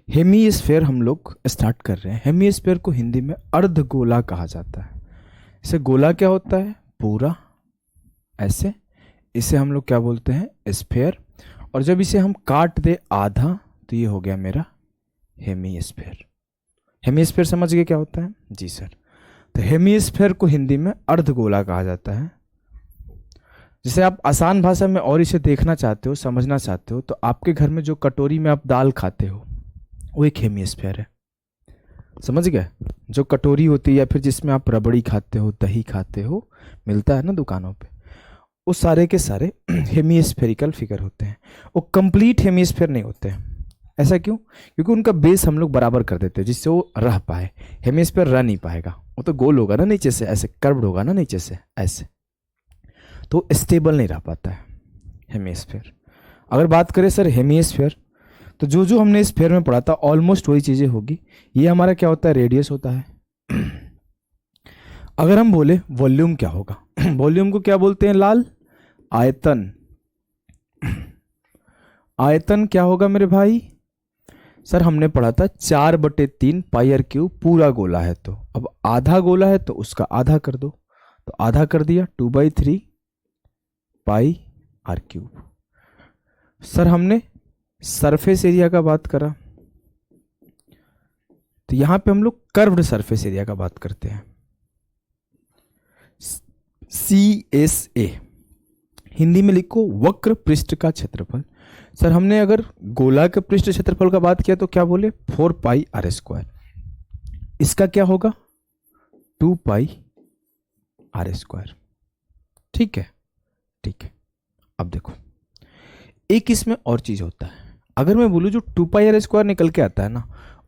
Hemisphere हम लोग start कर रहे हैं। हेमीस्फेयर को हिंदी में अर्धगोला कहा जाता है। इसे गोला क्या होता है? पूरा ऐसे। इसे हम लोग क्या बोलते हैं? स्फेयर। और जब इसे हम काट दे आधा तो ये हो गया मेरा हेमीस्फेयर। हेमीस्फेयर समझ गए क्या होता है? जी सर। तो हेमीस्फेयर को हिंदी में अर्धगोला कहा जाता है। जैसे आप आसान भाषा में और इसे देखना चाहते हो, समझना चाहते हो, तो आपके घर में जो कटोरी में आप दाल खाते हो वो एक हेमीस्फेयर है। समझ गए? जो कटोरी होती है या फिर जिसमें आप रबड़ी खाते हो, दही खाते हो, मिलता है ना दुकानों पे, वो सारे के सारे हेमीस्फेरिकल फिगर होते हैं। वो कंप्लीट हेमीस्फेयर नहीं होते हैं। ऐसा क्यों? क्योंकि उनका बेस हम लोग बराबर कर देते हैं जिससे वो रह पाए। हेमीस्फेयर रह नहीं पाएगा, वो तो गोल होगा ना नीचे से, ऐसे कर्व्ड होगा ना नीचे से ऐसे, तो स्टेबल नहीं रह पाता है हेमीस्फेयर। अगर बात करें सर हेमीस्फेयर, तो जो जो हमने स्फेयर में पढ़ा था ऑलमोस्ट वही चीजें होगी। ये हमारा क्या होता है? रेडियस होता है। अगर हम बोले वॉल्यूम क्या होगा? वॉल्यूम को क्या बोलते हैं लाल? आयतन। आयतन क्या होगा मेरे भाई? सर हमने पढ़ा था 4/3 पाई आर क्यूब पूरा गोला है, तो अब आधा गोला है तो उसका आधा कर दो, तो आधा कर दिया 2/3 पाई आर क्यूब। सर हमने सरफेस एरिया का बात करा, तो यहां पे हम लोग कर्व्ड सरफेस एरिया का बात करते हैं। CSA हिंदी में लिखो वक्र पृष्ठ का क्षेत्रफल। सर हमने अगर गोला के पृष्ठ क्षेत्रफल का बात किया तो क्या बोले? 4πr²। इसका क्या होगा? 2πr²। ठीक है, ठीक है। अब देखो एक इसमें और चीज होता है। अगर मैं बोलूं जो 2πr² निकल के आता है ना,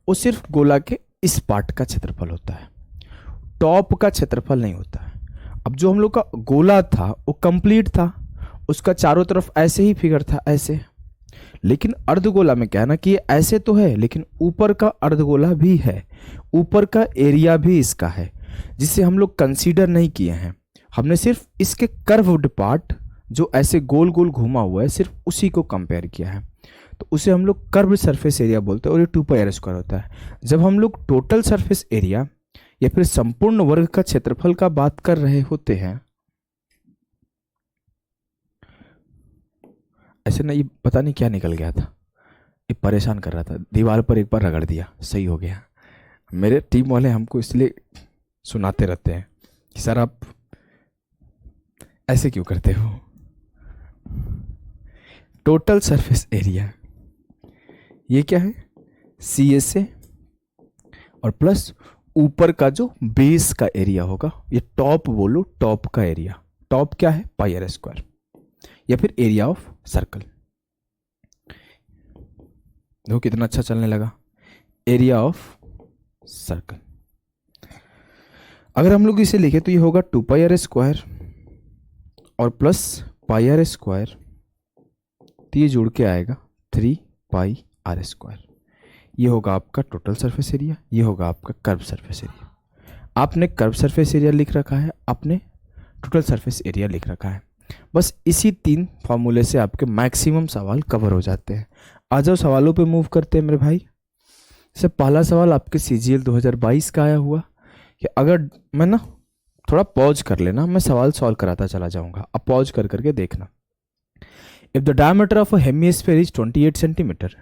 वो सिर्फ गोला के इस पार्ट का क्षेत्रफल होता है, टॉप का क्षेत्रफल नहीं होता है। अब जो हम लोग का गोला था वो कंप्लीट था, उसका चारों तरफ ऐसे ही फिगर था ऐसे। लेकिन अर्धगोला में क्या है ना कि ये ऐसे तो है लेकिन ऊपर का अर्धगोला भी है, ऊपर का एरिया भी इसका है, जिसे हम लोग कंसीडर नहीं किए हैं। हमने सिर्फ इसके कर्व्ड पार्ट जो ऐसे गोल गोल घुमा हुआ है सिर्फ उसी को कंपेयर किया है, तो उसे हम लोग कर्व्ड सरफेस एरिया बोलते हैं और ये 2πr² होता है। जब हम लोग टोटल सरफेस एरिया या फिर संपूर्ण वर्ग का क्षेत्रफल का बात कर रहे होते हैं, ऐसे ना, ये पता नहीं क्या निकल गया था, ये परेशान कर रहा था, दीवार पर एक बार रगड़ दिया, सही हो गया। मेरे टीम वाले हमको इसलिए सुनाते रहते हैं कि सर आप ऐसे क्यों करते हो। टोटल सरफेस एरिया ये क्या है? CSA और प्लस ऊपर का जो बेस का एरिया होगा, ये टॉप बोलो, टॉप का एरिया। टॉप क्या है? πr² या फिर एरिया ऑफ सर्कल। देखो कितना अच्छा चलने लगा, एरिया ऑफ सर्कल। अगर हम लोग इसे लिखे तो ये होगा 2πr² और प्लस πr², तो ये जुड़ के आएगा 3πr²। ये होगा आपका टोटल सरफेस एरिया, ये होगा आपका कर्व सरफेस एरिया। आपने कर्व सरफेस एरिया लिख रखा है, आपने टोटल सरफेस एरिया लिख रखा है। बस इसी 3 फॉर्मूले से आपके मैक्सिमम सवाल कवर हो जाते हैं। आ जाओ सवालों पे मूव करते हैं मेरे भाई। जैसे पहला सवाल आपके CGL 2022 का आया हुआ कि अगर मैं ना थोड़ा पॉज कर लेना, मैं सवाल सॉल्व कराता चला जाऊंगा, अब पॉज कर करके देखना। If the diameter of a hemisphere is 28 centimetre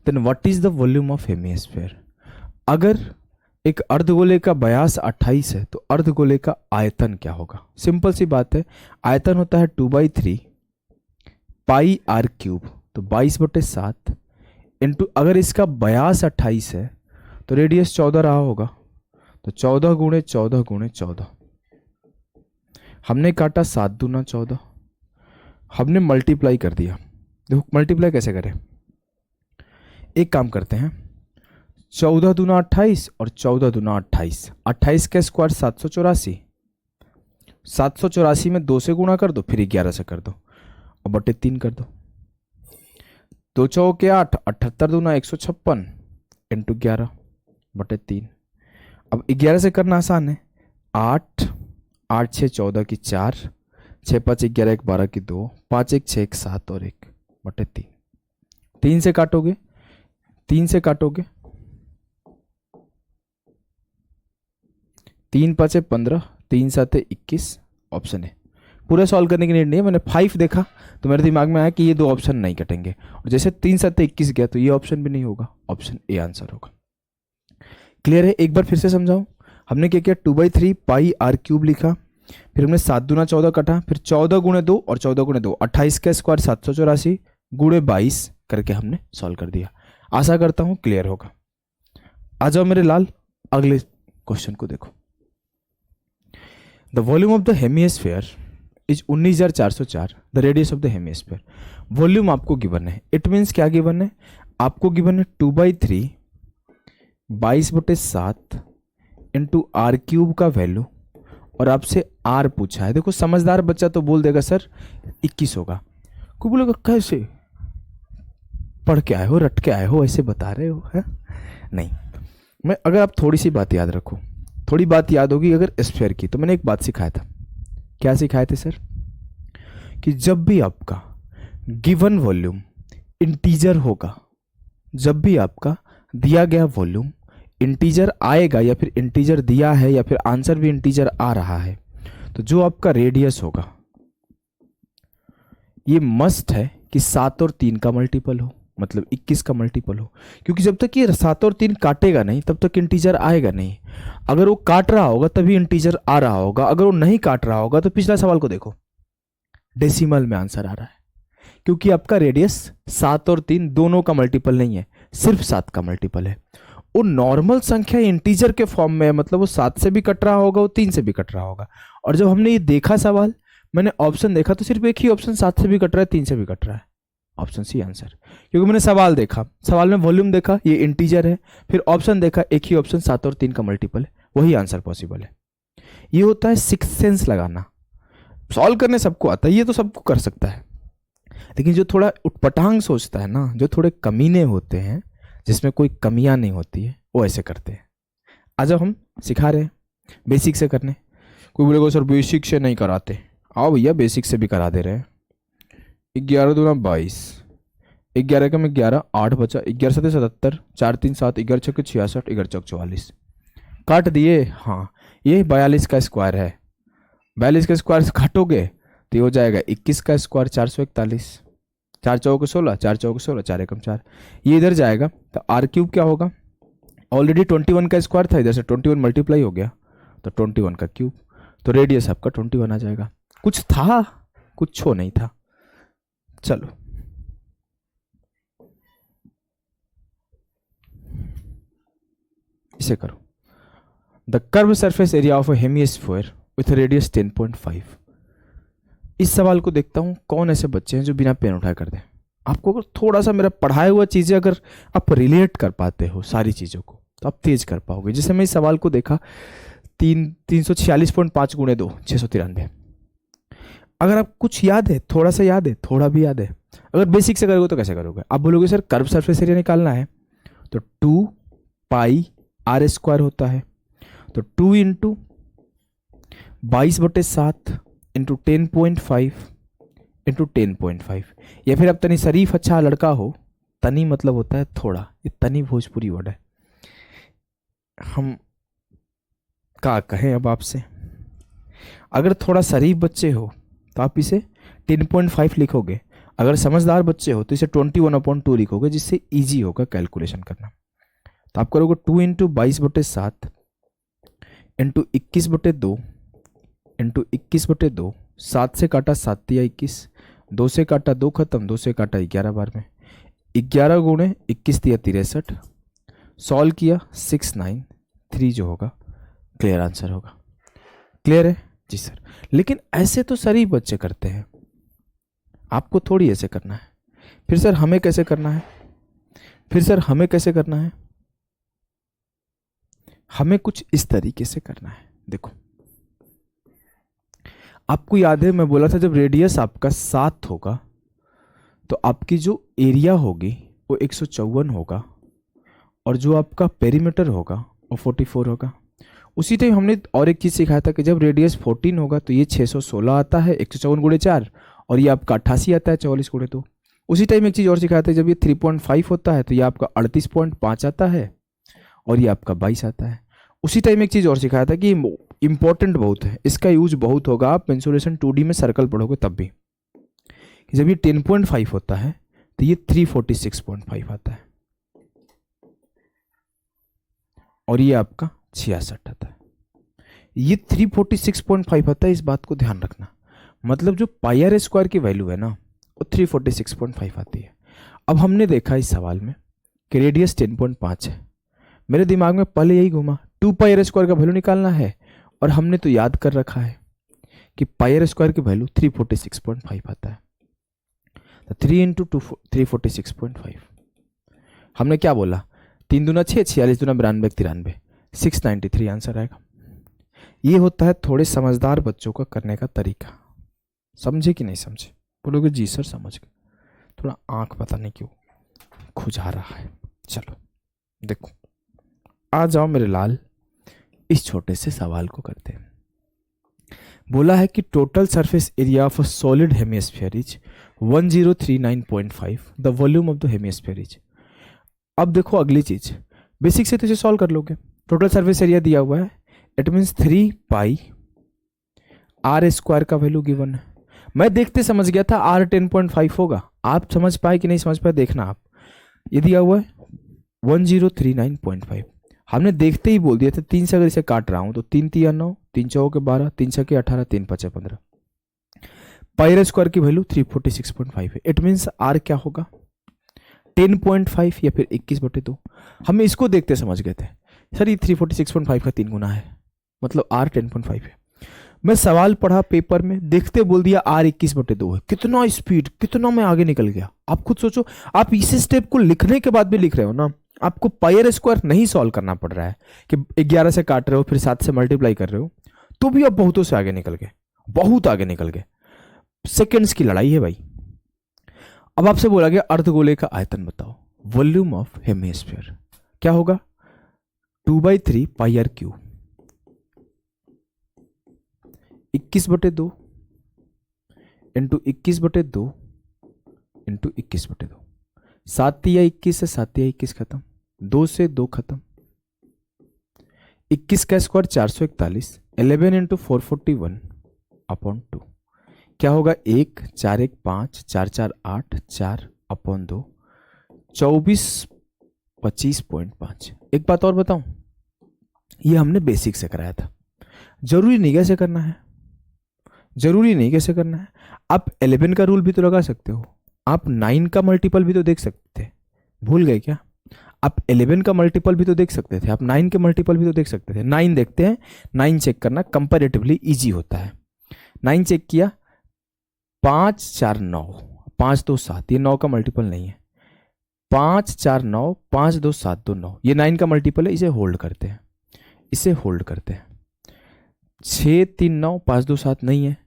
then what is the volume of hemisphere. अगर एक अर्धगोले का व्यास 28 है तो अर्धगोले का आयतन क्या होगा? सिंपल सी बात है, आयतन होता है 2/3 πr³, तो 22/7 इंटू, अगर इसका व्यास 28 है तो रेडियस 14 रहा होगा, तो 14 गुणे 14 गुणे 14। हमने काटा 7 दूना 14, हमने मल्टीप्लाई कर दिया। देखो मल्टीप्लाई कैसे करें, एक काम करते हैं, 14 दूना 28 और 14 दूना 28, 28 का स्क्वायर 784, 784 में 2 से गुणा कर दो, फिर 11 से कर दो और बटे 3 कर दो। 2 चौके 8, 78 दूना 156 इंटू 11 बटे 3। अब 11 से करना आसान है, 8 8 6 14 की 4, 6 5 11 1 12 की 2, 5 1 6 1 7 और 1 बटे 3। 3 से काटोगे, 3 से काटोगे 3×5 = 15, 3×7 = 21, ऑप्शन है। पूरा सॉल्व करने की नीड नहीं है, मैंने 5 देखा तो मेरे दिमाग में आया कि ये दो ऑप्शन नहीं कटेंगे, और जैसे 3×7 = 21 गया तो ये ऑप्शन भी नहीं होगा, ऑप्शन ए आंसर होगा। क्लियर है? एक बार फिर से समझाऊं। हमने क्या किया, 2/3 πr³ लिखा, फिर हमने 7 दूना 14 कटा, फिर 14 × 2 और 14 × 2 28 का स्क्वायर 784 × 22 करके हमने सॉल्व कर दिया। आशा करता हूं क्लियर होगा। आ जाओ मेरे लाल, अगले क्वेश्चन को देखो। The volume of the hemisphere is 19,404, the radius of the hemisphere. Volume आपको गिवन है, इट मीन्स क्या गिवन है, आपको गिवन है 2/3 22/7 इंटू r³ का वैल्यू, और आपसे r पूछा है। देखो समझदार बच्चा तो बोल देगा सर 21 होगा, कोई बोलेगा कैसे, पढ़ के आए हो, रट के आए हो, ऐसे बता रहे हो, है नहीं। मैं अगर आप थोड़ी सी बात याद रखो, थोड़ी बात याद होगी अगर स्फीयर की, तो मैंने एक बात सिखाया था। क्या सिखाए थे सर? कि जब भी आपका गिवन वॉल्यूम इंटीजर होगा, जब भी आपका दिया गया वॉल्यूम इंटीजर आएगा, या फिर इंटीजर दिया है, या फिर आंसर भी इंटीजर आ रहा है, तो जो आपका रेडियस होगा ये मस्ट है कि 7 और 3 का मल्टीपल हो, मतलब 21 का मल्टीपल हो। क्योंकि जब तक ये 7 और 3 काटेगा नहीं तब तक इंटीजर आएगा नहीं। अगर वो काट रहा होगा तभी इंटीजर आ रहा होगा, अगर वो नहीं काट रहा होगा तो पिछला सवाल को देखो, डेसिमल में आंसर आ रहा है। क्योंकि आपका रेडियस 7 और 3 दोनों का मल्टीपल नहीं है, सिर्फ 7 का मल्टीपल है। वो नॉर्मल संख्या इंटीजर के फॉर्म में है, मतलब वो 7 से भी कट रहा होगा, वो 3 से भी कट रहा होगा। और जब हमने ये देखा सवाल, मैंने ऑप्शन देखा तो सिर्फ एक ही ऑप्शन 7 से भी कट रहा है, 3 से भी कट रहा है, ऑप्शन सी आंसर। क्योंकि मैंने सवाल देखा, सवाल में वॉल्यूम देखा, ये इंटीजर है, फिर ऑप्शन देखा, एक ही ऑप्शन 7 और 3 का मल्टीपल है, वही आंसर पॉसिबल है। ये होता है सिक्स सेंस लगाना। सॉल्व करने सबको आता है, ये तो सबको कर सकता है, लेकिन जो थोड़ा उटपटांग सोचता है ना, जो थोड़े कमीने होते हैं, जिसमें कोई कमियां नहीं होती है, वो ऐसे करते हैं। आज हम सिखा रहे हैं बेसिक से करने। कोई बोलेगा सर बेसिक से नहीं कराते, आओ भैया बेसिक से भी करा दे रहे हैं। 11 दूना 22, 11 का में 11, 8 बचा, 11 7 77, 4 3 7, 11 6 66, 11 4 44, काट दिए। हाँ, ये 42 का स्क्वायर है, 42 का स्क्वायर काटोगे तो ये हो जाएगा 21 का स्क्वायर 441, 4 चौक 16, 4 चौक 16, 4 एकम 4, ये इधर जाएगा तो r³ क्या होगा, ऑलरेडी 21 का स्क्वायर था, इधर से 21 मल्टीप्लाई हो गया तो 21 का क्यूब, तो रेडियस आपका 21 आ जाएगा। कुछ था, कुछ छो नहीं था। चलो इसे करो। The curve surface area of a hemisphere with radius 10.5। इस सवाल को देखता हूं कौन ऐसे बच्चे हैं जो बिना पेन उठाए कर दें। आपको अगर थोड़ा सा मेरा पढ़ाया हुआ चीजें अगर आप रिलेट कर पाते हो सारी चीजों को, तो आप तेज कर पाओगे। जैसे मैं इस सवाल को देखा 346.5 × 2 693। अगर आप कुछ याद है, थोड़ा सा याद है, थोड़ा भी याद है, अगर बेसिक से करोगे तो कैसे करोगे? आप बोलोगे सर कर्व सरफेस एरिया निकालना है तो 2πr² होता है, तो 2 × 22/7 इंटू 10.5 इंटू 10.5। या फिर आप तनी शरीफ अच्छा लड़का हो, तनी मतलब होता है थोड़ा, ये तनी भोजपुरी वर्ड है, हम क्या कहें अब आपसे। अगर थोड़ा शरीफ बच्चे हो तो आप इसे 10.5 लिखोगे, अगर समझदार बच्चे हो तो इसे 21/2 लिखोगे, जिससे इजी होगा कैलकुलेशन करना। तो आप करोगे 2 × 22/7 इंटू 21/2 इंटू 21/2, 7 से काटा 7 × 21, 2 से काटा 2 खत्म, 2 से काटा 11 बार में, 11 × 21 = 63, सॉल्व किया 693 जो होगा क्लियर आंसर होगा। क्लियर है जी सर। लेकिन ऐसे तो सारी बच्चे करते हैं, आपको थोड़ी ऐसे करना है। फिर सर हमें कैसे करना है? फिर सर हमें कैसे करना है? हमें कुछ इस तरीके से करना है। देखो आपको याद है मैं बोला था जब रेडियस आपका 7 होगा तो आपकी जो एरिया होगी वो 154 होगा, और जो आपका पेरीमीटर होगा वो 44 होगा। उसी टाइम हमने और एक चीज़ सिखाया था कि जब रेडियस 14 होगा तो ये 616 आता है 154 × 4, और ये आपका 88 आता है 44 × 2। उसी टाइम एक चीज़ और सिखाया था, जब ये 3.5 होता है तो ये आपका 38.5 आता है, और ये आपका 22 आता है। उसी टाइम एक चीज़ और सिखाया था कि इंपॉर्टेंट बहुत है, इसका यूज बहुत होगा, आप मेंसुरेशन 2D में सर्कल पढ़ोगे तब भी, कि जब ये 10.5 होता है तो ये 346.5 आता है और ये आपका 66 आता है। ये 346.5 आता है, इस बात को ध्यान रखना। मतलब जो पाई आर स्क्वायर की वैल्यू है ना वो 346.5 आती है। अब हमने देखा इस सवाल में कि रेडियस 10.5 है, मेरे दिमाग में पहले यही घूमा 2 पाई आर स्क्वायर का वैल्यू निकालना है, और हमने तो याद कर रखा है कि पाई आर स्क्वायर की वैल्यू 346.5 आता है। तो 3 इंटू 346.5, हमने क्या बोला, 3 दूना 6, 46 दूना 92, 93, 693 आंसर आएगा। ये होता है थोड़े समझदार बच्चों का करने का तरीका। समझे कि नहीं समझे? बोलोगे जी सर समझ गए। थोड़ा आंख पता नहीं क्यों खुजा रहा है। चलो देखो, आ जाओ मेरे लाल, इस छोटे से सवाल को करते हैं। बोला है कि total surface area of a solid hemisphere is 1039.5, the volume of the hemisphere is. अब देखो अगली चीज, बेसिक से तो इसे सॉल्व कर लोगे। टोटल सरफेस एरिया दिया हुआ है, it means 3 pi r square का वैल्यू गिवन है। मैं देखते समझ गया था आर 10.5 होगा, आप समझ पाए कि नहीं समझ पाए देखना आप। ये दिया हुआ है 1039.5, हमने देखते ही बोल दिया था 3 से अगर इसे काट रहा हूं तो 3 तिया 9, 3 चौके 12, 3 छके 18, 3 पचे 15। पाई स्क्वायर की वैल्यू 346.5 है, इट मीन्स आर क्या होगा 10.5 या फिर 21/2। हम इसको देखते समझ गए थे सर ये 346.5 का 3 गुना है, मतलब आर 10.5 है। मैं सवाल पढ़ा पेपर में, देखते बोल दिया आर 21/2 है। कितना स्पीड, कितना मैं आगे निकल गया। आप खुद सोचो, आप इस स्टेप को लिखने के बाद भी लिख रहे हो ना, आपको पाई आर स्क्वायर नहीं सॉल्व करना पड़ रहा है कि 11 से काट रहे हो फिर 7 से मल्टीप्लाई कर रहे हो, तो भी आप बहुतों से आगे निकल गए, बहुत आगे निकल गए। सेकेंड्स की लड़ाई है भाई। अब आपसे बोला गया अर्धगोले का आयतन बताओ, वॉल्यूम ऑफ हेमिस्फीयर क्या होगा 2/3 पाई आर क्यूब 21/2 इंटू 21/2 इंटू 21/2। 7 या 21 से 7 या 21 खत्म, 2 से 2 खत्म, 21 का स्क्वायर 441, 11 इंटू 441/2 क्या होगा 1 4 1 5 4 4 8 4/2 24 25.5। एक बात और बताऊं, ये हमने बेसिक से कराया था, जरूरी नहीं कैसे करना है, जरूरी नहीं कैसे करना है। आप 11 का रूल भी तो लगा सकते हो, आप 9 का मल्टीपल भी तो देख सकते थे, भूल गए क्या? आप 11 का मल्टीपल भी तो देख सकते थे, आप 9 के मल्टीपल भी तो देख सकते थे। 9 देखते हैं, 9 चेक करना कंपैरेटिवली इजी होता है। 9 चेक किया, 5 4 9, 5 2 7, ये 9 का मल्टीपल नहीं है। 5 4 9, 5 2 7 2 9, ये 9 का मल्टीपल है, इसे होल्ड करते हैं, इसे होल्ड करते हैं। 6 3 9, 5 2 7 नहीं है,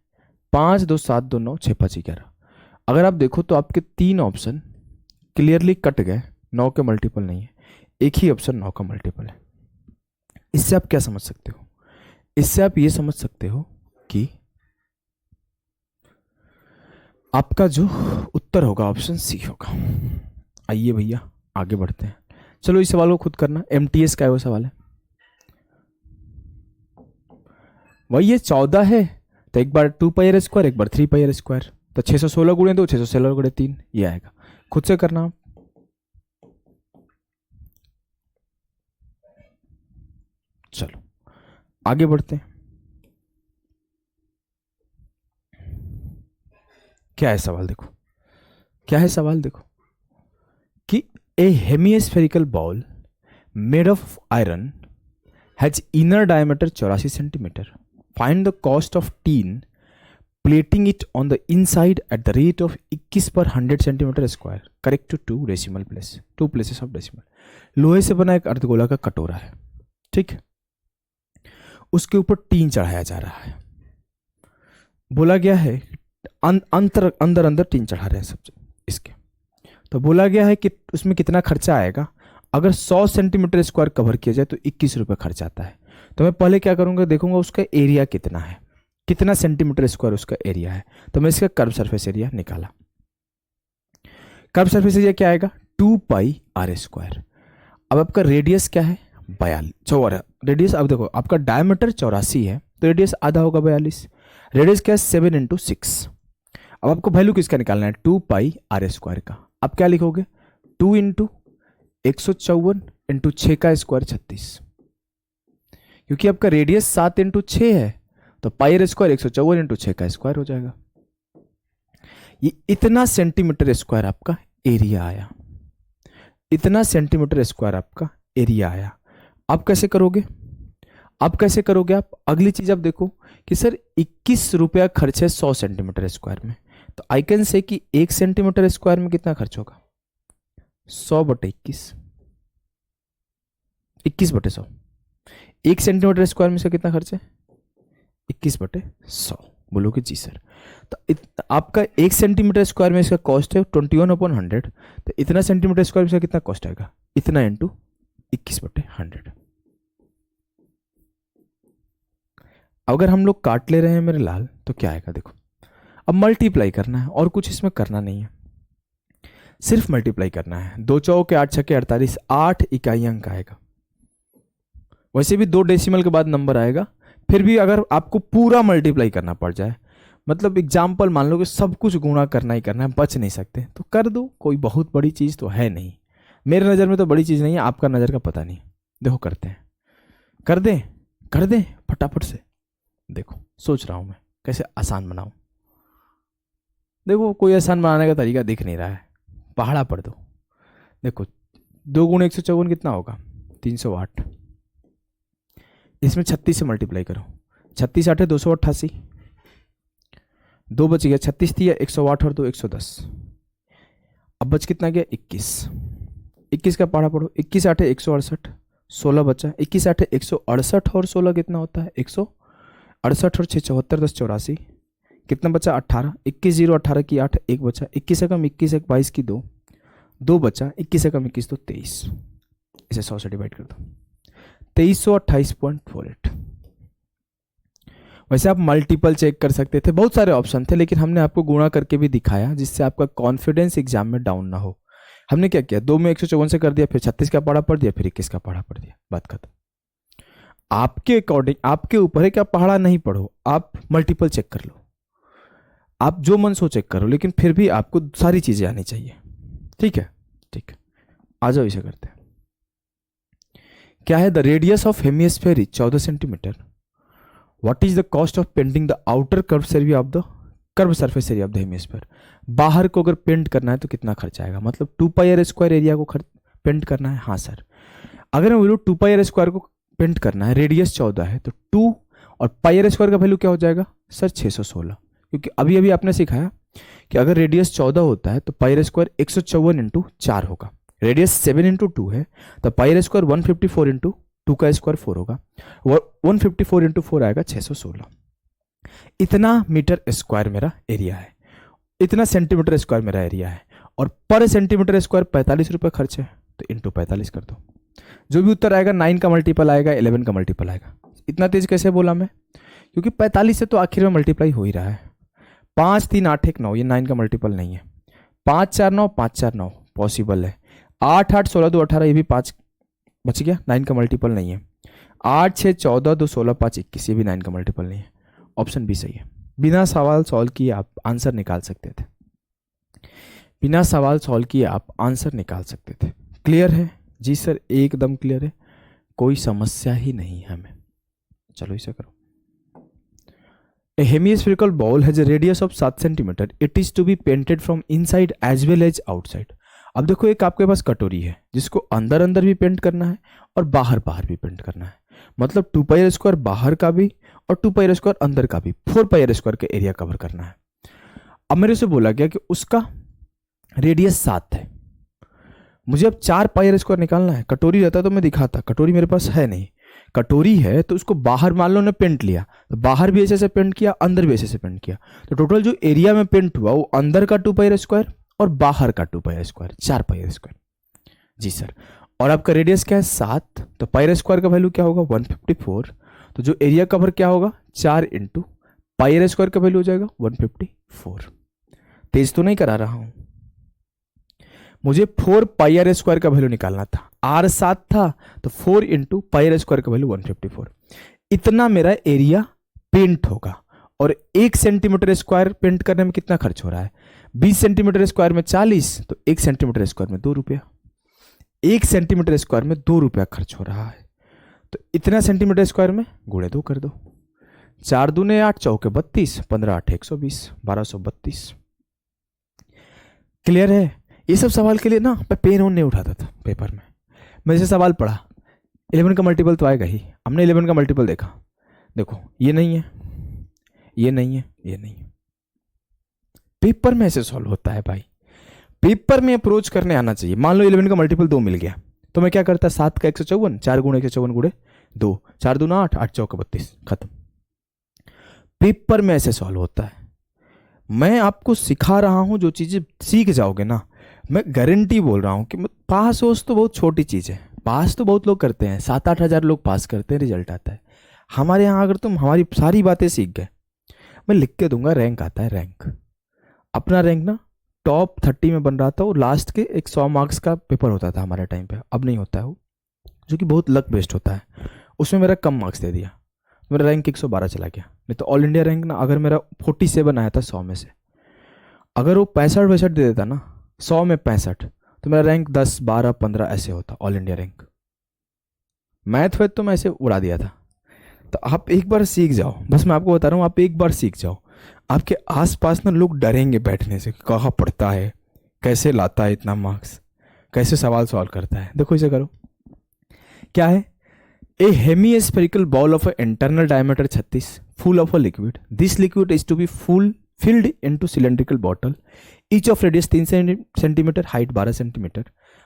5 2 7 2 9, 6 5 11। अगर आप देखो तो आपके 3 ऑप्शन क्लियरली कट गए, 9 के मल्टीपल नहीं है, एक ही ऑप्शन 9 का मल्टीपल है। इससे आप क्या समझ सकते हो? इससे आप ये समझ सकते हो कि आपका जो उत्तर होगा ऑप्शन सी होगा। आइए भैया आगे बढ़ते हैं। चलो इस सवाल को खुद करना, एमटीएस का है वो सवाल है। वही ये 14 है तो एक बार 2 पाई आर स्क्वायर, एक बार 3 पाई आर स्क्वायर, तो 616 गुणे 2, 616 गुणे 3, ये आएगा। खुद से करना आप। चलो आगे बढ़ते हैं। क्या है सवाल देखो, क्या है सवाल देखो कि a hemispherical ball made of iron has inner diameter 84 centimetre, find the cost of tin plating it on the inside at the rate of 21/100 centimetre square, correct to 2 decimal place, 2 places of decimal. लोहे से बना एक अर्धगोला का कटोरा है, ठीक, उसके ऊपर टीन चढ़ाया जा रहा है। बोला गया है अंदर अंदर टीन चढ़ा रहे हैं सब इसके, तो बोला गया है कि उसमें कितना खर्चा आएगा। अगर 100 सेंटीमीटर स्क्वायर कवर किया जाए तो 21 रुपये खर्च आता है। तो मैं पहले क्या करूंगा, देखूंगा उसका एरिया कितना है, कितना सेंटीमीटर स्क्वायर उसका एरिया है। तो मैं इसका कर्व सरफेस एरिया निकाला। कर्व सरफेस एरिया क्या आएगा 2 पाई आर स्क्वायर। अब आपका रेडियस क्या है 42, रेडियस, अब देखो आपका डायमीटर 84 है तो रेडियस आधा होगा 42। रेडियस क्या है 7 इंटू 6। अब आपको वैल्यू किसका निकालना है 2 पाई आर स्क्वायर का। आप क्या लिखोगे 2 इंटू 154 इंटू 6 का स्क्वायर 36। क्योंकि आपका रेडियस 7 इंटू 6 है तो पाई आर स्क्वायर 154 इंटू 6 का स्क्वायर हो जाएगा। ये इतना सेंटीमीटर स्क्वायर आपका एरिया आया, इतना सेंटीमीटर स्क्वायर आपका एरिया आया। आप कैसे करोगे, आप अगली चीज आप देखो कि सर 21 रुपया खर्च है 100 सेंटीमीटर स्क्वायर में, तो आई कैन से कि 1 सेंटीमीटर स्क्वायर में कितना खर्च होगा 100 बटे 21, 21 बटे 100। 1 सेंटीमीटर स्क्वायर में इसका कितना खर्च है 21 बटे 100। बोलोगे जी सर, तो आपका 1 सेंटीमीटर स्क्वायर में इसका कॉस्ट है 21/100, तो इतना सेंटीमीटर स्क्वायर में इसका कितना कॉस्ट आएगा इतना इंटू 21 बटे 100। अगर हम लोग काट ले रहे हैं मेरे लाल तो क्या आएगा देखो, अब मल्टीप्लाई करना है और कुछ इसमें करना नहीं है, सिर्फ मल्टीप्लाई करना है। 2 चौके 8 छक्के 48, 8 इकाई अंक आएगा। वैसे भी 2 डेसिमल के बाद नंबर आएगा, फिर भी अगर आपको पूरा मल्टीप्लाई करना पड़ जाए, मतलब एग्जाम्पल मान लो कि सब कुछ गुणा करना ही करना है, बच नहीं सकते तो कर दो, कोई बहुत बड़ी चीज़ तो है नहीं। मेरे नज़र में तो बड़ी चीज़ नहीं है, आपका नज़र का पता नहीं। देखो करते हैं, कर दें फटाफट से। देखो सोच रहा हूँ मैं कैसे आसान बनाऊँ। देखो कोई आसान बनाने का तरीका दिख नहीं रहा है, पहाड़ा पढ़ दो। देखो 2 गुणे 154 कितना होगा 308, इसमें 36 से मल्टीप्लाई करो, 36 8 288, 2 बच गया, 36 थी 108 और 2 110। अब बच कितना गया 21 का पहाड़ा पढ़ो, 21 8 168, 16 बचा, 21 8 168 और 16 कितना होता है 168 और 6 74 10 84, कितना बचा 18, 21 0 18 की 8, 1 बचा, 21 से कम 21 1 22 की 2, 2 बचा, 21 से कम 21 तो 23, इसे 100 से डिवाइड कर दो 2328.48। वैसे आप मल्टीपल चेक कर सकते थे, बहुत सारे ऑप्शन थे, लेकिन हमने आपको गुणा करके भी दिखाया जिससे आपका कॉन्फिडेंस एग्जाम में डाउन ना हो। हमने क्या किया 2 में 154 से कर दिया, फिर 36 का पहाड़ा पढ़ दिया, फिर 21 का पहाड़ा पढ़ दिया, बात खत्म। आपके अकॉर्डिंग आपके ऊपर है कि आप पहाड़ा नहीं पढ़ो, आप मल्टीपल चेक कर लो, आप जो मन सो चेक करो, लेकिन फिर भी आपको सारी चीजें आनी चाहिए। ठीक है ठीक है, आ जाओ इसे करते हैं। क्या है the radius of hemisphere is 14 centimetre. What is the cost of painting the outer curve area of the curve surface area of the hemisphere. बाहर को अगर पेंट करना है तो कितना खर्च आएगा, मतलब 2 पाई आर स्क्वायर एरिया को पेंट करना है। हाँ सर, अगर मैं बोलूँ 2 पाई आर स्क्वायर को पेंट करना है, रेडियस 14 है, तो 2 और पाई आर स्क्वायर का वैल्यू क्या हो जाएगा सर 616, क्योंकि अभी अभी आपने सिखाया कि अगर रेडियस 14 होता है तो पाई आर स्क्वायर 154 इंटू 4 होगा। रेडियस 7 इंटू 2 है तो पाई आर स्क्वायर 154 इंटू 2 का स्क्वायर 4 होगा, 154 इंटू 4 आएगा 616। इतना मीटर स्क्वायर मेरा एरिया है, इतना सेंटीमीटर स्क्वायर मेरा एरिया है, और पर सेंटीमीटर स्क्वायर 45 रुपये खर्च है, तो इंटू 45 कर दो। जो भी उत्तर आएगा 9 का मल्टीपल आएगा, 11 का मल्टीपल आएगा। इतना तेज कैसे बोला मैं, क्योंकि 45 से तो आखिर में मल्टीप्लाई हो ही रहा है। 5 3 8 1 9, ये 9 का मल्टीपल नहीं है। 5 4 9 5 4 9 पॉसिबल है। 8 8 16 2 18, ये भी 5 बच गया, 9 का मल्टीपल नहीं है। 8 6 14 2 16 5 21, ये भी 9 का मल्टीपल नहीं है। ऑप्शन बी सही है। बिना सवाल सॉल्व किए आप आंसर निकाल सकते थे, बिना सवाल सॉल्व किए आप आंसर निकाल सकते थे। क्लियर है जी सर, एकदम क्लियर है, कोई समस्या ही नहीं है हमें। चलो इसे करो। A hemispherical ball has a radius of 7 centimeter. It is to be painted from inside as well as outside. अब देखो एक आपके पास कटोरी है जिसको अंदर अंदर भी पेंट करना है और बाहर बाहर भी पेंट करना है, मतलब 2 पाई आर स्क्वायर बाहर का भी और 2 पाई आर स्क्वायर अंदर का भी, 4 पाई आर स्क्वायर का एरिया कवर करना है। अब मेरे से बोला गया कि उसका रेडियस 7 है, मुझे अब 4 पाई आर स्क्वायर निकालना है। कटोरी रहता तो मैं दिखाता, कटोरी मेरे पास है नहीं। कटोरी है तो उसको बाहर मान लो ने पेंट लिया, तो बाहर भी ऐसे से पेंट किया, अंदर भी ऐसे से पेंट किया, तो टोटल जो एरिया में पेंट हुआ वो अंदर का 2 पाई आर स्क्वायर और बाहर का 2 pi r square, 4 pi r square. जी सर, और आपका रेडियस क्या है 7, तो पाई आर स्क्वायर का वैल्यू क्या होगा 154, तो जो एरिया कवर क्या होगा 4 इंटू पाई आर स्क्वायर का वैल्यू हो जाएगा 154। तेज तो नहीं करा रहा हूं, मुझे 4 पाई आर स्क्वायर का वैल्यू निकालना था, आर 7 था तो 4 इंटू पाई आर स्क्वायर का वैल्यू 154। इतना मेरा एरिया पेंट होगा। और 1 सेंटीमीटर स्क्वायर पेंट करने में कितना खर्च हो रहा है? 20 सेंटीमीटर स्क्वायर में 40, तो 1 सेंटीमीटर स्क्वायर में 2 रुपया। 1 सेंटीमीटर स्क्वायर में 2 रुपया खर्च हो रहा है। तो इतना सेंटीमीटर स्क्वायर में गुणे 2 कर दो। 4 दूने 8, चौके 32, 15 8 120, 1232। क्लियर है? ये सब सवाल के लिए ना मैं पेन ऑन नहीं उठाता था पेपर में। मैं जैसे सवाल पढ़ा, 11 का मल्टीपल तो आएगा ही। हमने 11 का मल्टीपल देखा, देखो ये नहीं है, ये नहीं है, ये नहीं है। पेपर में ऐसे सॉल्व होता है भाई। पेपर में अप्रोच करने आना चाहिए। मान लो 11 का मल्टीपल 2 मिल गया, तो मैं क्या करता? 7 का 154, 4 गुणे 154 गुणे 2, 4 दूना 8, 8 चौके 32, खत्म। पेपर में ऐसे सॉल्व होता है। मैं आपको सिखा रहा हूं, जो चीजें सीख जाओगे ना, मैं गारंटी बोल रहा हूं कि पास हो तो बहुत छोटी चीज है। पास तो बहुत लोग करते हैं, 7-8 हजार लोग पास करते हैं, रिजल्ट आता है। हमारे यहाँ अगर तुम हमारी सारी बातें सीख गए, मैं लिख के दूंगा, रैंक आता है, रैंक। अपना रैंक ना टॉप 30 में बन रहा था। वो लास्ट के एक 100 मार्क्स का पेपर होता था हमारे टाइम पे, अब नहीं होता है वो, जो कि बहुत लक बेस्ड होता है। उसमें मेरा कम मार्क्स दे दिया, मेरा रैंक 112 चला गया। नहीं तो ऑल इंडिया रैंक ना, अगर मेरा 47 आया था 100 में से, अगर वो 65-62 दे देता ना, 100 में 65, तो मेरा रैंक 10 12 15 ऐसे होता, ऑल इंडिया रैंक। मैथ वेथ तो मैं ऐसे उड़ा दिया था। तो आप एक बार सीख जाओ, बस मैं आपको बता रहा हूँ, आप एक बार सीख जाओ। आपके आसपास ना लोग डरेंगे बैठने से, कहाँ पढ़ता है, कैसे लाता है इतना मार्क्स, कैसे सवाल सॉल्व करता है। देखो इसे करो, क्या है? A hemispherical ball of internal diameter 36 full of a liquid. This liquid is to be filled into cylindrical bottle, each of radius 3 centimeter, height 12 centimeter.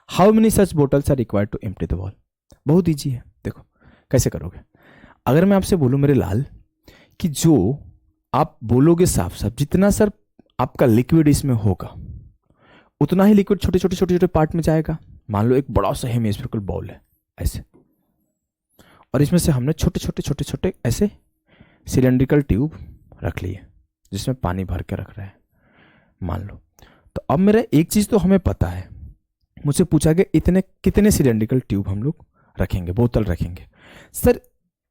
How many such bottles are required to empty the ball? बहुत easy है। देखो कैसे करोगे। अगर मैं आपसे बोलूं मेरे लाल कि जो आप बोलोगे साफ साफ, जितना सर आपका लिक्विड इसमें होगा उतना ही लिक्विड छोटे छोटे छोटे छोटे पार्ट में जाएगा। मान लो एक बड़ा सा हेमिस्फेरिकल बॉल है ऐसे, और इसमें से हमने छोटे छोटे छोटे छोटे ऐसे सिलेंड्रिकल ट्यूब रख लिए जिसमें पानी भर के रख रहे हैं, मान लो। तो अब मेरा एक चीज तो हमें पता है, मुझसे पूछा गया इतने कितने सिलेंड्रिकल ट्यूब हम लोग रखेंगे, बोतल रखेंगे। सर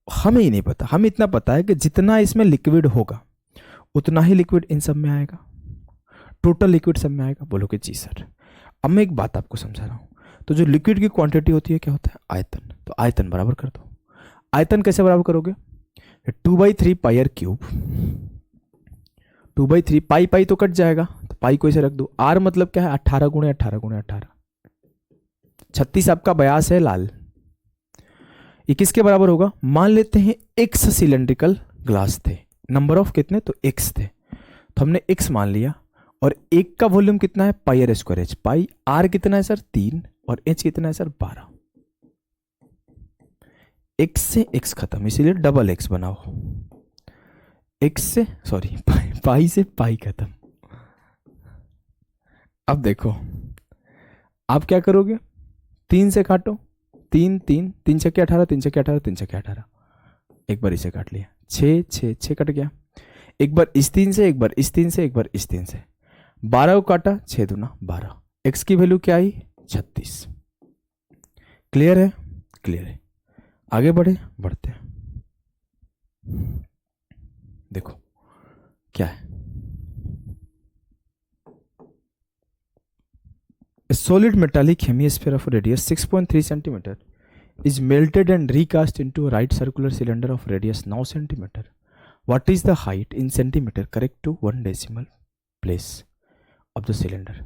हमें ही नहीं पता, हमें इतना पता है कि जितना इसमें लिक्विड होगा उतना ही लिक्विड इन सब में आएगा, टोटल लिक्विड सब में आएगा। बोलोगे जी सर। अब मैं एक बात आपको समझा रहा हूँ। तो जो लिक्विड की क्वांटिटी होती है क्या होता है? आयतन। तो आयतन बराबर कर दो। आयतन कैसे बराबर करोगे? 2/3 पाई आर क्यूब, 2/3 पाई पाई तो कट जाएगा, तो पाई को इसे रख दो। आर मतलब क्या है? 18 गुणे 18 गुणे 18, 36 आपका बयास है लाल। ये किसके बराबर होगा? मान लेते हैं एक्स सिलेंड्रिकल ग्लास थे, नंबर ऑफ कितने? तो एक्स थे, तो हमने एक्स मान लिया। और एक का वॉल्यूम कितना है? Pi r square H. Pi r कितना है सर? 3, और एच कितना है सर? 12। एक्स से एक्स खत्म, इसीलिए डबल एक्स बनाओ। एक्स से सॉरी पाई से पाई खत्म। अब देखो आप क्या करोगे? 3 से काटो, 3 3 3 छक्के 18, 3 छक्के 18, 3 छक्के 18। एक बार इसे काट लिया, 6 6 6 कट गया। एक बार इस 3 से, एक बार इस 3 से, एक बार इस 3 से। 12 को काटा, 6 दूना 12। एक्स की वैल्यू क्या आई? 36। क्लियर है? क्लियर है। आगे बढ़े, बढ़ते हैं। देखो क्या है। A solid metallic hemisphere of radius 6.3 centimeter is melted and recast into a right circular cylinder of radius 9 centimeter. What is the height in centimeter correct to 1 decimal place of the cylinder?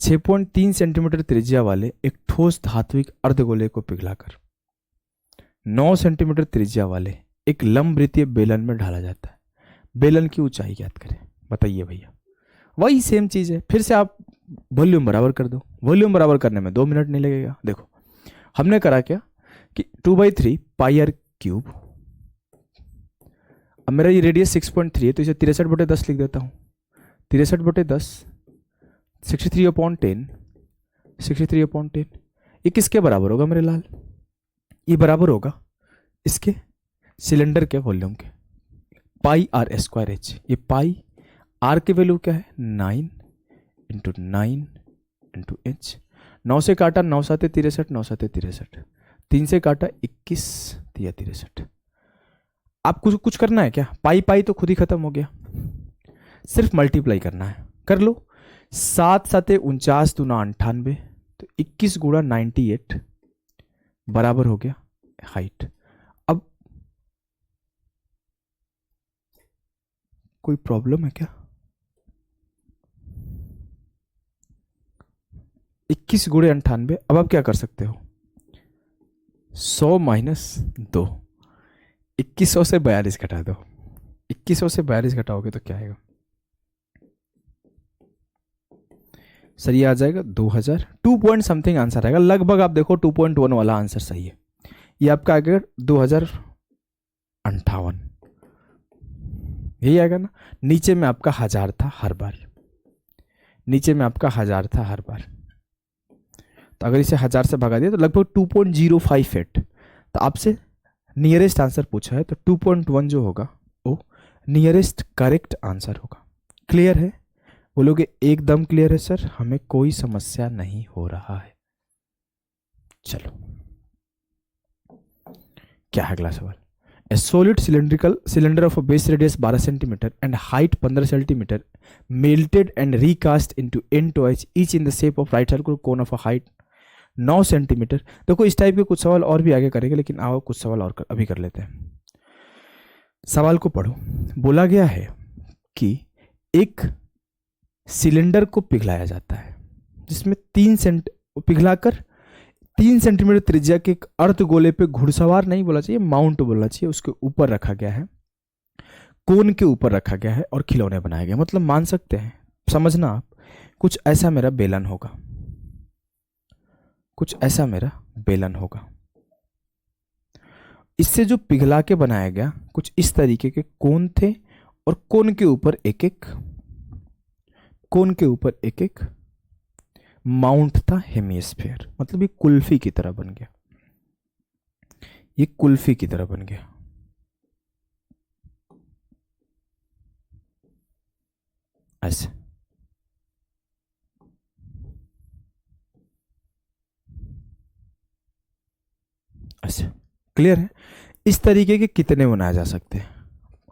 6.3 centimetre त्रिज्या वाले एक ठोस धात्विक अर्धगोले को पिघलाकर 9 centimetre त्रिज्या वाले एक लंबवृत्तीय बेलन में ढाला जाता है। बेलन की ऊंचाई ज्ञात करें। बताइए भैया, वही सेम चीज है। फिर से आप वॉल्यूम बराबर कर दो। वॉल्यूम बराबर करने में 2 मिनट नहीं लगेगा। देखो हमने करा क्या कि 2/3 पाई आर क्यूब। अब मेरा ये रेडियस 6.3 है, तो इसे 63/10 लिख देता हूँ। 63/10, 63/10, 63/10। ये किसके बराबर होगा मेरे लाल? ये बराबर होगा इसके सिलेंडर के वॉल्यूम के, पाई आर स्क्वायर एच। ये पाई आर की वैल्यू क्या है? 9 × 9 इंटू एच। 9 से काटा 9 7 63, 9 7 63, 3 से काटा 21 तिया 63। आप कुछ करना है क्या? पाई पाई तो खुद ही खत्म हो गया, सिर्फ मल्टीप्लाई करना है, कर लो। 7 7 49 दूना 98, तो 21 गुणा 98 बराबर हो गया हाइट। अब कोई प्रॉब्लम है क्या? 21 गुणे 98। अब आप क्या कर सकते हो? 100 माइनस 2, 2100 से 42 घटा दो। 2100 से 42 घटाओगे तो क्या आएगा सर? ये आ जाएगा 2000। 2 पॉइंट समथिंग आंसर आएगा, लगभग आप देखो 2.1 वाला आंसर सही है। ये आपका आएगा 2058, यही आएगा ना। नीचे में आपका 1000 था हर बार, नीचे में आपका 1000 था हर बार, तो अगर इसे 1000 से भगा दिया तो लगभग 2.058। तो आपसे नियरेस्ट आंसर पूछा है, तो 2.1 जो होगा वो नियरेस्ट करेक्ट आंसर होगा। क्लियर है? बोलोगे एकदम क्लियर है सर, हमें कोई समस्या नहीं हो रहा है। चलो क्या है अगला सवाल? ए solid cylindrical cylinder of a base radius 12 centimetre and height 15 centimetre melted and recast into n toys each in the shape of right circular cone of a height 9 centimetre. देखो इस टाइप के कुछ सवाल और भी आगे करेंगे, लेकिन आओ कुछ सवाल और अभी कर लेते हैं। सवाल को पढ़ो। बोला गया है कि एक सिलेंडर को पिघलाया जाता है जिसमें पिघलाकर 3 सेंटीमीटर त्रिज्या के एक अर्धगोले पे घुड़सवार नहीं बोला चाहिए, माउंट बोलना चाहिए, उसके ऊपर रखा गया है, कोन के ऊपर रखा गया है और खिलौने बनाए गए। मतलब मान सकते हैं, समझना आप, कुछ ऐसा मेरा बेलन होगा, कुछ ऐसा मेरा बेलन होगा। इससे जो पिघला के बनाया गया कुछ इस तरीके के कोन थे और कोन के ऊपर एक एक माउंट था हेमिस्फीयर। मतलब ये कुल्फी की तरह बन गया, ये कुल्फी की तरह बन गया। ऐसे ऐसे क्लियर है? इस तरीके के कितने बनाए जा सकते हैं?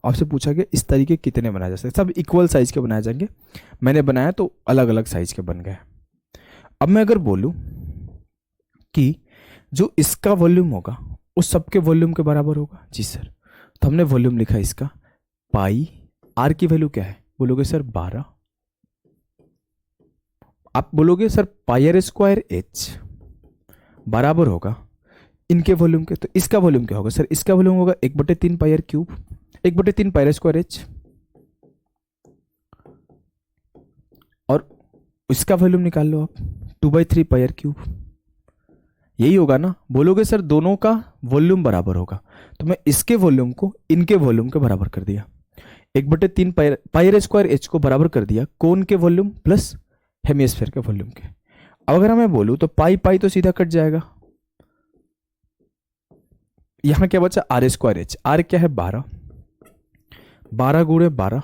आपसे पूछा गया इस तरीके कितने बनाए जा सकते हैं। सब इक्वल साइज के बनाए जाएंगे, मैंने बनाया तो अलग अलग साइज के बन गए। अब मैं अगर बोलूं कि जो इसका वॉल्यूम होगा उस सबके वॉल्यूम के बराबर होगा, जी सर, तो हमने वॉल्यूम लिखा इसका पाई। आर की वैल्यू क्या है? बोलोगे सर 12। आप बोलोगे sir pi r square h बराबर होगा इनके वॉल्यूम के, तो इसका वॉल्यूम क्या होगा सर? इसका वॉल्यूम होगा 1/3 pi r cube, 1/3 pi r square H, और इसका वॉल्यूम निकाल लो आप 2/3 पाई आर क्यूब। यही होगा ना? बोलोगे सर दोनों का वॉल्यूम बराबर होगा, तो मैं इसके वॉल्यूम को इनके वॉल्यूम के बराबर कर दिया। 1/3 पाई आर स्क्वायर एच को बराबर कर दिया कोन के वॉल्यूम प्लस हेमिस्फीयर के वॉल्यूम के। अब अगर मैं बोलूं तो पाई पाई तो सीधा कट जाएगा, यहां क्या बचा? Are square H. आर क्या है? 12, 12 गुणे 12,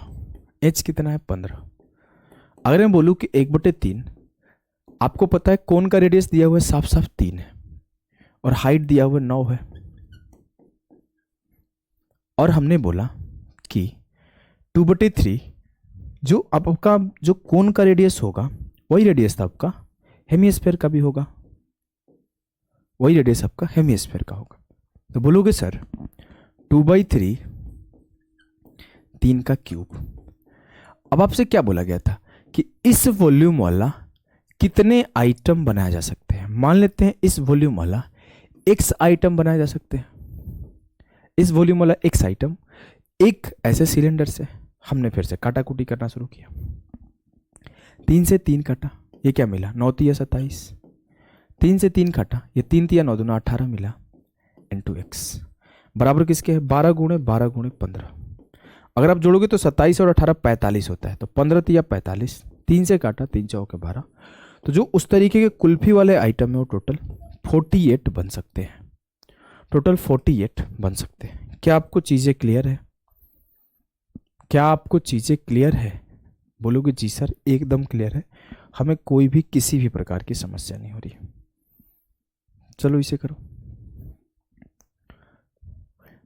एच कितना है? 15। अगर मैं बोलूं कि 1/3, आपको पता है कोन का रेडियस दिया हुआ है साफ साफ 3 है और हाइट दिया हुआ 9 है, और हमने बोला कि 2/3 जो आपका जो कोन का रेडियस होगा वही रेडियस था आपका हेमिस्फीयर का भी होगा, वही रेडियस आपका हेमिस्फीयर का होगा। तो बोलोगे सर 2/3 3 का क्यूब। अब आपसे क्या बोला गया था कि इस वॉल्यूम वाला कितने आइटम बनाया जा सकते हैं? मान लेते हैं इस वॉल्यूम वाला x आइटम बनाए जा सकते हैं। इस वॉल्यूम वाला x आइटम एक ऐसे सिलेंडर से हमने फिर से काटा कुटी करना शुरू किया। 3 से 3 काटा, ये क्या मिला? 9 तिया 27। 3 से 3 काटा, ये 3 तिया 9 दूना 18 मिला इंटू एक्स बराबर किसके है? 12 गुणे 12 गुणे 15। अगर आप जोड़ोगे तो 27 और 18 45 होता है, तो 15 तिया 45, 3 से काटा 3 चौके 12। तो जो उस तरीके के कुल्फी वाले आइटम है वो टोटल 48 बन सकते हैं, टोटल 48 बन सकते हैं। क्या आपको चीजें क्लियर है? क्या आपको चीजें क्लियर है? बोलोगे जी सर एकदम क्लियर है, हमें कोई भी किसी भी प्रकार की समस्या नहीं हो रही। चलो इसे करो।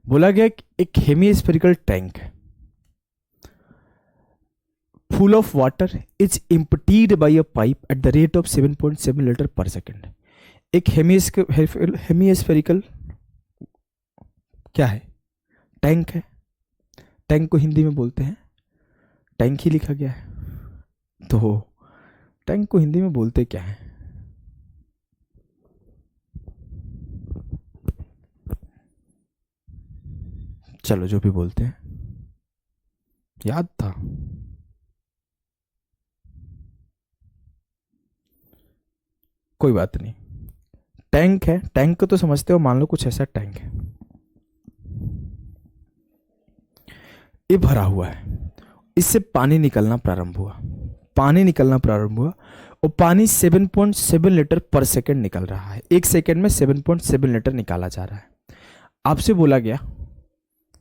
बोला गया कि एक हेमिस्फेरिकल टैंक है, full of water is emptied by a pipe at the rate of 7.7 litre पर सेकेंड। एक हेमिस्फेरिकल क्या है? टैंक है। टैंक को हिंदी में बोलते हैं, टैंक ही लिखा गया है, तो टैंक को हिंदी में बोलते क्या है? चलो जो भी बोलते हैं, याद था। कोई बात नहीं, टैंक है। टैंक को तो समझते हो, मान लो कुछ ऐसा टैंक है, ये भरा हुआ है, इससे पानी निकलना प्रारंभ हुआ, पानी निकलना प्रारंभ हुआ और पानी 7.7 लीटर पर सेकंड निकल रहा है। एक सेकंड में 7.7 लीटर निकाला जा रहा है। आपसे बोला गया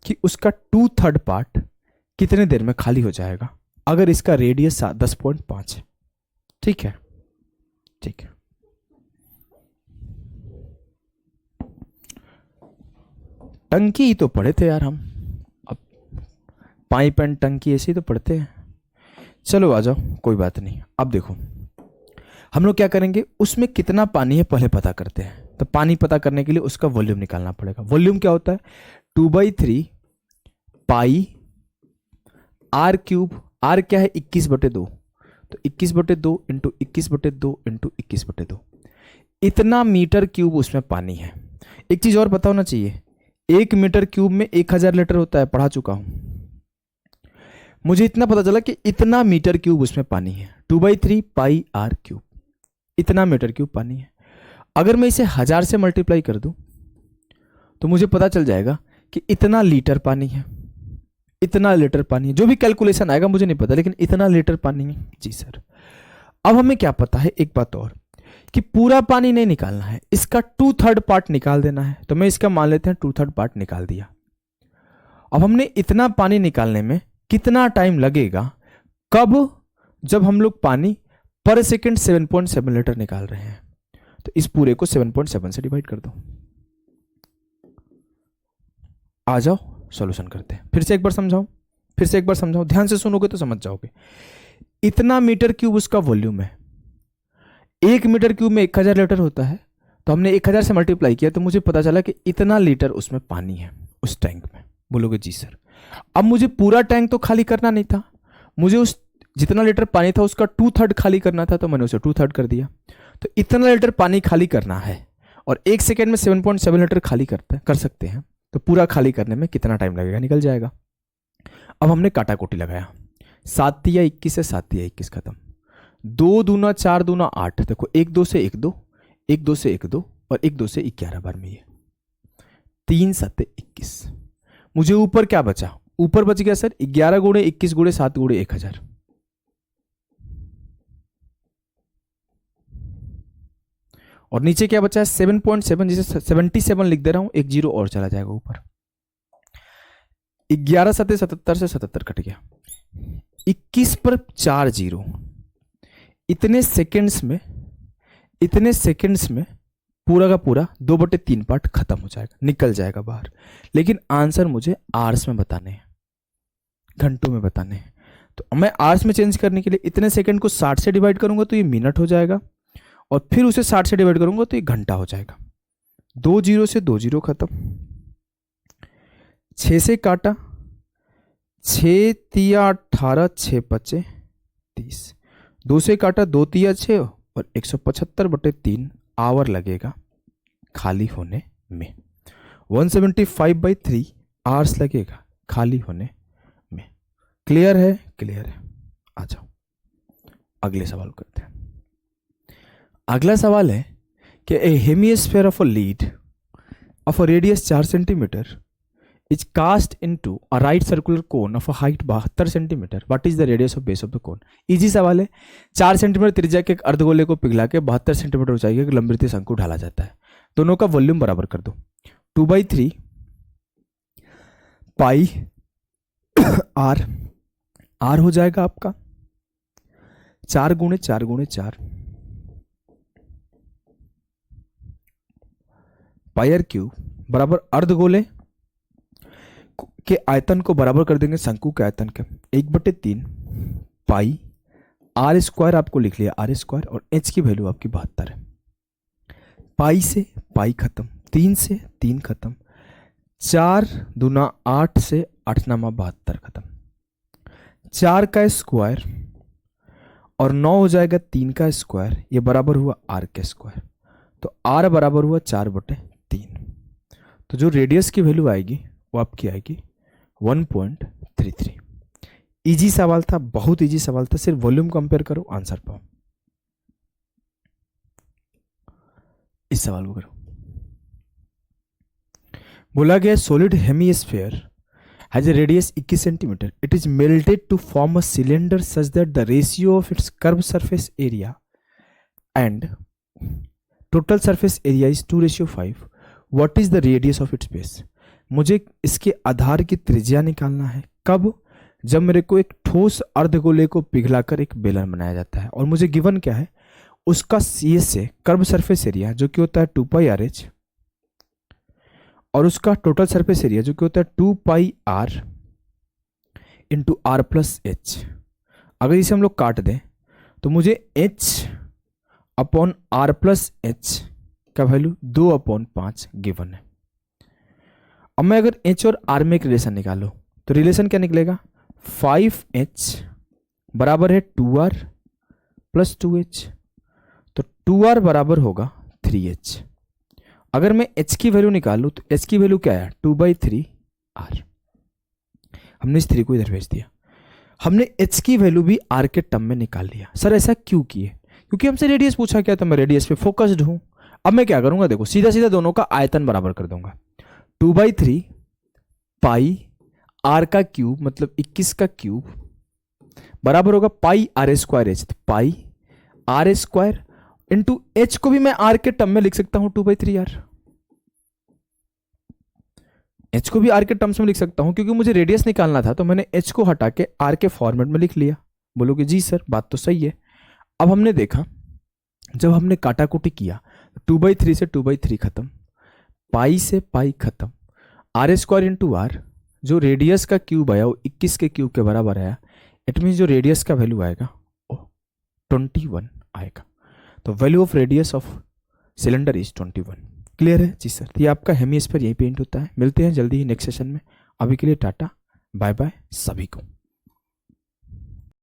कि उसका 2/3 पार्ट कितने देर में खाली हो जाएगा अगर इसका रेडियस 10.5 है। ठीक है, ठीक है। टंकी ही तो पढ़े थे यार हम, अब पाइप एंड टंकी ऐसे ही तो पढ़ते हैं। चलो आ जाओ, कोई बात नहीं। अब देखो हम लोग क्या करेंगे, उसमें कितना पानी है पहले पता करते हैं। तो पानी पता करने के लिए उसका वॉल्यूम निकालना पड़ेगा। वॉल्यूम क्या होता है? 2/3 पाई आर क्यूब। आर क्या है? 21/2। तो 21/2 इंटू 21/2 इंटू 21/2, इतना मीटर क्यूब उसमें पानी है। एक चीज और पता होना चाहिए, 1 मीटर क्यूब में 1000 लीटर होता है, पढ़ा चुका हूं। मुझे इतना पता चला कि इतना मीटर क्यूब उसमें पानी है। 2/3 पाई आर क्यूब, इतना मीटर क्यूब पानी है। अगर मैं इसे 1000 से मल्टीप्लाई कर दूं तो मुझे पता चल जाएगा कि इतना लीटर पानी है, इतना लीटर पानी है। जो भी कैलकुलेशन आएगा मुझे नहीं पता, लेकिन इतना लीटर पानी है। जी सर। अब हमें क्या पता है, एक बात और, कि पूरा पानी नहीं निकालना है, इसका 2/3 पार्ट निकाल देना है। तो मैं इसका मान लेते हैं 2/3 पार्ट निकाल दिया। अब हमने इतना पानी निकालने में कितना टाइम लगेगा? कब? जब हम लोग पानी पर सेकंड 7.7 लीटर निकाल रहे हैं। तो इस पूरे को 7.7 से डिवाइड कर दो। आ जाओ सॉल्यूशन करते हैं। फिर से एक बार समझाऊं, फिर से एक बार समझाऊं, ध्यान से सुनोगे तो समझ जाओगे। इतना मीटर क्यूब उसका वॉल्यूम है। 1 मीटर क्यूब में 1000 लीटर होता है, तो हमने 1000 से मल्टीप्लाई किया तो मुझे पता चला कि इतना लीटर उसमें पानी है उस टैंक में। बोलोगे जी सर। अब मुझे पूरा टैंक तो खाली करना नहीं था, मुझे उस जितना लीटर पानी था उसका 2/3 खाली करना था, तो मैंने उसे 2/3 कर दिया। तो इतना लीटर पानी खाली करना है और 1 सेकेंड में 7.7 लीटर खाली कर सकते हैं, तो पूरा खाली करने में कितना टाइम लगेगा? निकल जाएगा। अब हमने काटा कोटी लगाया, 7 तिया 21 है, 7 तिया 21 खत्म। 2 दूना 4 दूना 8, देखो 1 2 से 1 2, 1 2 से 1 2 और 1 2 से 11 बार में, ये 3 7 21। मुझे ऊपर क्या बचा? ऊपर बच गया सर 11 गुणे 21 गुणे 7 गुणे 1000। और नीचे क्या बचा है? 7.7, जिसे 77 लिख दे रहा हूं, एक जीरो और चला जाएगा ऊपर। 11 7 77 से 77 कट गया, 21 पर 4 जीरो। इतने सेकंड्स में पूरा का पूरा 2/3 पार्ट खत्म हो जाएगा, निकल जाएगा बाहर। लेकिन आंसर मुझे आवर्स में बताने हैं, घंटों में बताने हैं। तो मैं आवर्स में चेंज करने के लिए इतने सेकंड को 60 से डिवाइड करूंगा तो ये मिनट हो जाएगा, और फिर उसे 60 से डिवाइड करूंगा तो ये घंटा हो जाएगा। 2 जीरो से 2 जीरो खत्म, 6 से काटा, 6 तिया 18, 6 पचे 30, 2 से काटा, 2 तिया 6 और 175/3 आवर लगेगा खाली होने में। 175/3 आवर्स लगेगा खाली होने में। क्लियर है? क्लियर है। आ जाओ अगले सवाल करते हैं। अगला सवाल है कि a hemisphere of a lead of a radius 4 centimetre is cast into a right circular cone of a height 72 centimetre. What is the radius of base of the cone? Easy सवाल है। 4 सेंटीमीटर त्रिज्या के एक अर्धगोले को पिघला के 72 centimetre ऊंचाई के लंबवृत्तीय शंकु ढाला जाता है। दोनों का वॉल्यूम बराबर कर दो। 2/3 पाई आर, आर हो जाएगा आपका 4 गुणे 4 गुणे 4 पाई आर क्यूब बराबर अर्धगोले के आयतन को बराबर कर देंगे शंकु के आयतन के 1/3 पाई आर स्क्वायर आपको लिख लिया आर स्क्वायर, और एच की वैल्यू आपकी 72 है। पाई से पाई खत्म, 3 से 3 खत्म, 4 दूना 8 से 8 नामा 72 खत्म, 4 का स्क्वायर और 9 हो जाएगा 3 का स्क्वायर, ये बराबर हुआ आर के स्क्वायर, तो आर बराबर हुआ 4/3। तो जो रेडियस की वैल्यू आएगी वो आपकी आएगी 1.33। इजी सवाल था, बहुत इजी सवाल था, सिर्फ वॉल्यूम कंपेयर करो आंसर पाओ। इस सवाल को करो। बोला गया solid hemisphere has a radius 21 centimeter. It is melted to form a cylinder such that the ratio of its curved surface area and total surface area is 2:5. What is the radius of its base? मुझे इसके आधार की त्रिज्या निकालना है। कब? जब मेरे को एक ठोस अर्धगोले को पिघलाकर एक बेलन बनाया जाता है, और मुझे गिवन क्या है, उसका सी से कर्व सरफेस एरिया जो कि होता है 2πr/h, और उसका टोटल सरफेस एरिया जो कि होता है 2πr into are plus H. अगर इसे हम लोग काट दें तो मुझे h upon r plus h का वैल्यू 2/5 गिवन है। अब मैं अगर h और r में एक रिलेशन निकालो तो रिलेशन क्या निकलेगा, 5h बराबर है 2r प्लस 2h, तो 2r बराबर होगा 3h। अगर मैं h की वैल्यू निकालूं तो h की वैल्यू क्या है, 2/3r। हमने इस 3 को इधर भेज दिया। हमने h की वैल्यू भी r के टर्म में निकाल लिया। सर ऐसा क्यों किए? क्योंकि हमसे रेडियस पूछा गया, तो मैं रेडियस पे फोकस्ड हूं। अब मैं क्या करूंगा, देखो सीधा सीधा दोनों का आयतन बराबर कर दूंगा। 2/3 पाई r का क्यूब मतलब 21 का क्यूब बराबर होगा पाई आर स्क्वायर एच, तो pi r square into H को भी मैं आर के टर्म में लिख सकता हूं 2/3r। एच को भी आर के टर्म्स में लिख सकता हूं, क्योंकि मुझे रेडियस निकालना था, तो मैंने एच को हटा के आर के फॉर्मेट में लिख लिया। बोलोगे जी सर बात तो सही है। अब हमने देखा जब हमने काटाकुटी किया 2/3 से 2/3 खत्म, पाई से पाई खत्म, आर स्क्वायर इंटू आर, जो रेडियस का क्यूब आया वो 21 के क्यूब के बराबर आया। इट मीन जो रेडियस का वैल्यू आएगा वो 21 आएगा। तो value of radius of cylinder is 21। Clear है जी सर? ये आपका हेमीस्फीयर यही पेंट होता है। मिलते हैं जल्दी ही नेक्स्ट सेशन में। अभी के लिए टाटा बाय बाय सभी को।